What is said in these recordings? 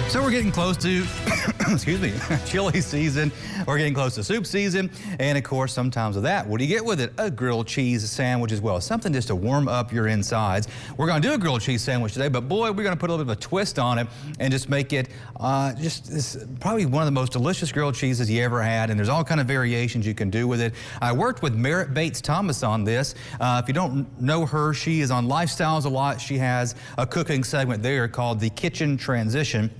So we're getting close to, excuse me, chili season. We're getting close to soup season. And of course, sometimes with that, what do you get with it? A grilled cheese sandwich as well. Something just to warm up your insides. We're going to do a grilled cheese sandwich today, but boy, we're going to put a little bit of a twist on it and just make it probably one of the most delicious grilled cheeses you ever had. And there's all kind of variations you can do with it. I worked with Merritt Bates Thomas on this. If you don't know her, she is on Lifestyles a lot. She has a cooking segment there called The Kitchen Transition.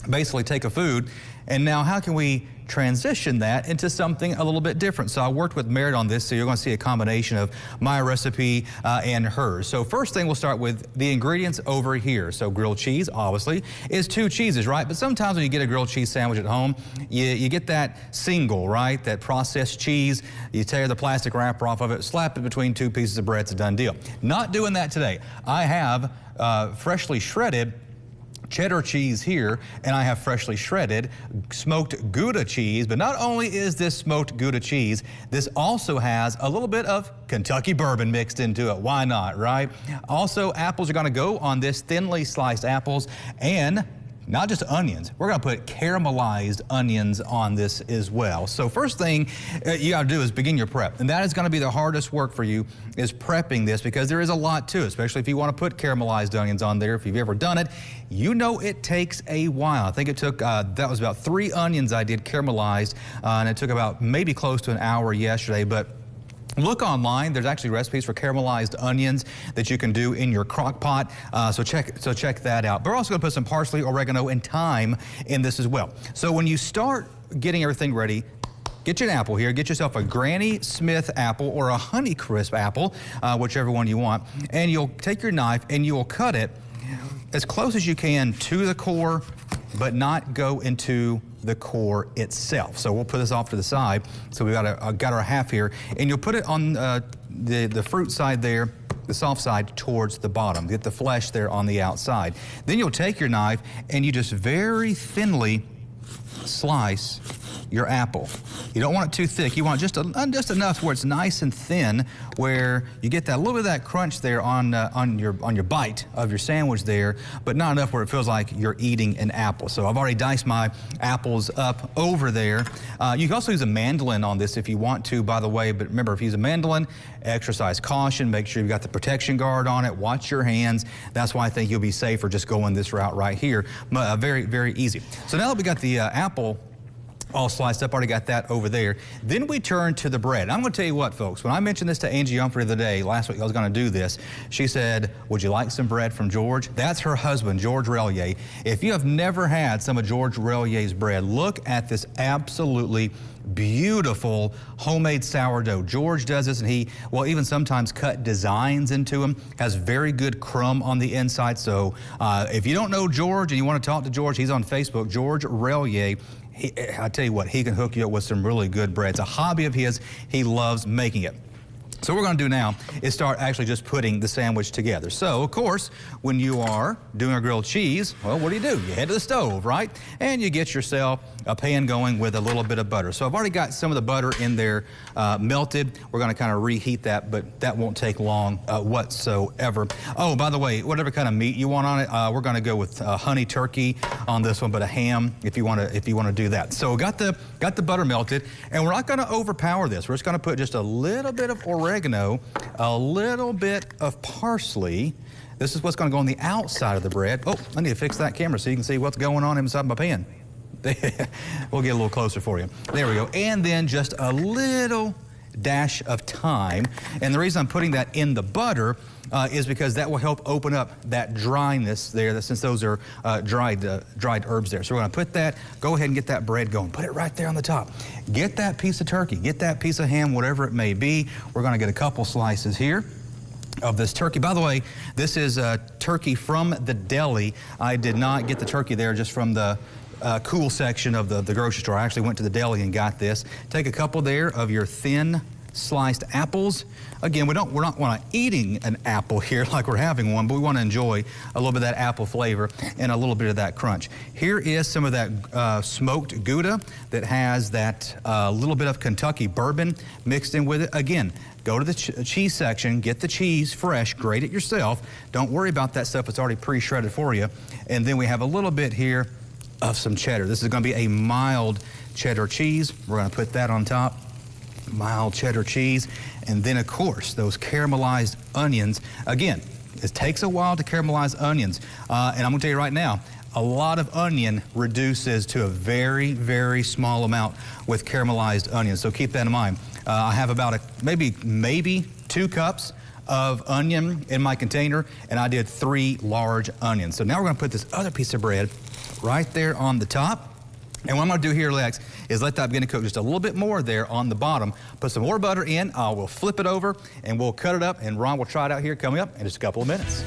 Basically take a food and now how can we transition that into something a little bit different. So I worked with Merritt on this, so you're going to see a combination of my recipe and hers. So first thing, we'll start with the ingredients over here. So grilled cheese, obviously, is 2 cheeses, right? But sometimes when you get a grilled cheese sandwich at home, you get that single, right? That processed cheese. You tear the plastic wrapper off of it, slap it between 2 pieces of bread, it's a done deal. Not doing that today. I have freshly shredded cheddar cheese here, and I have freshly shredded smoked Gouda cheese. But not only is this smoked Gouda cheese, this also has a little bit of Kentucky bourbon mixed into it. Why not, right? Also, apples are going to go on this, thinly sliced apples, and not just onions. We're going to put caramelized onions on this as well. So first thing you got to do is begin your prep. And that is going to be the hardest work for you, is prepping this, because there is a lot to it, especially if you want to put caramelized onions on there. If you've ever done it, you know it takes a while. I think it took, that was about 3 onions I did caramelized, and it took about maybe close to an hour yesterday. But look online. There's actually recipes for caramelized onions that you can do in your crock pot. So check that out. But we're also going to put some parsley, oregano, and thyme in this as well. So when you start getting everything ready, get you an apple here. Get yourself a Granny Smith apple or a Honeycrisp apple, whichever one you want. And you'll take your knife and you will cut it as close as you can to the core, but not go into the core itself. So we'll put this off to the side. So we've got our half here, and you'll put it on the fruit side there, the soft side, towards the bottom. Get the flesh there on the outside. Then you'll take your knife and you just very thinly slice your apple. You don't want it too thick. You want just enough where it's nice and thin, where you get that little bit of that crunch there on your bite of your sandwich there, but not enough where it feels like you're eating an apple. So I've already diced my apples up over there. You can also use a mandolin on this if you want to, by the way, but remember, if you use a mandolin, exercise caution, make sure you've got the protection guard on it, watch your hands. That's why I think you'll be safer just going this route right here. Very, very easy. So now that we got the apple all sliced up, already got that over there. Then we turn to the bread. I'm going to tell you what, folks, when I mentioned this to Angie Humphrey the other day, last week I was going to do this, she said, would you like some bread from George? That's her husband, George Relier. If you have never had some of George Relier's bread, look at this absolutely beautiful homemade sourdough. George does this, and he will even sometimes cut designs into them. Has very good crumb on the inside. So if you don't know George and you want to talk to George, he's on Facebook, George Relier. I tell you what, he can hook you up with some really good bread. It's a hobby of his. He loves making it. So what we're going to do now is start actually just putting the sandwich together. So, of course, when you are doing a grilled cheese, well, what do? You head to the stove, right? And you get yourself a pan going with a little bit of butter. So I've already got some of the butter in there melted. We're going to kind of reheat that, but that won't take long whatsoever. Oh, by the way, whatever kind of meat you want on it, we're going to go with honey turkey on this one, but a ham if you want to do that. So got the butter melted, and we're not going to overpower this. We're just going to put just a little bit of oregano, a little bit of parsley. This is what's going to go on the outside of the bread. Oh, I need to fix that camera so you can see what's going on inside my pan. We'll get a little closer for you. There we go. And then just a little dash of thyme. And the reason I'm putting that in the butter is because that will help open up that dryness there, since those are dried herbs there. So we're going to put that, go ahead and get that bread going. Put it right there on the top. Get that piece of turkey, get that piece of ham, whatever it may be. We're going to get a couple slices here of this turkey. By the way, this is turkey from the deli. I did not get the turkey there just from the cool section of the grocery store. I actually went to the deli and got this. Take a couple there of your thin sliced apples. Again, we're not eating an apple here like we're having one, but we want to enjoy a little bit of that apple flavor and a little bit of that crunch. Here is some of that smoked Gouda that has that little bit of Kentucky bourbon mixed in with it. Again, go to the cheese section, get the cheese fresh, grate it yourself. Don't worry about that stuff. It's already pre-shredded for you. And then we have a little bit here of some cheddar. This is going to be a mild cheddar cheese. We're going to put that on top. Mild cheddar cheese. And then, of course, those caramelized onions. Again, it takes a while to caramelize onions. And I'm going to tell you right now, a lot of onion reduces to a very, very small amount with caramelized onions. So keep that in mind. I have about maybe 2 cups of onion in my container, and I did 3 large onions. So now we're going to put this other piece of bread right there on the top. And what I'm going to do here, Lex, is let that begin to cook just a little bit more there on the bottom. Put some more butter in. We'll flip it over, and we'll cut it up, and Ron will try it out here coming up in just a couple of minutes.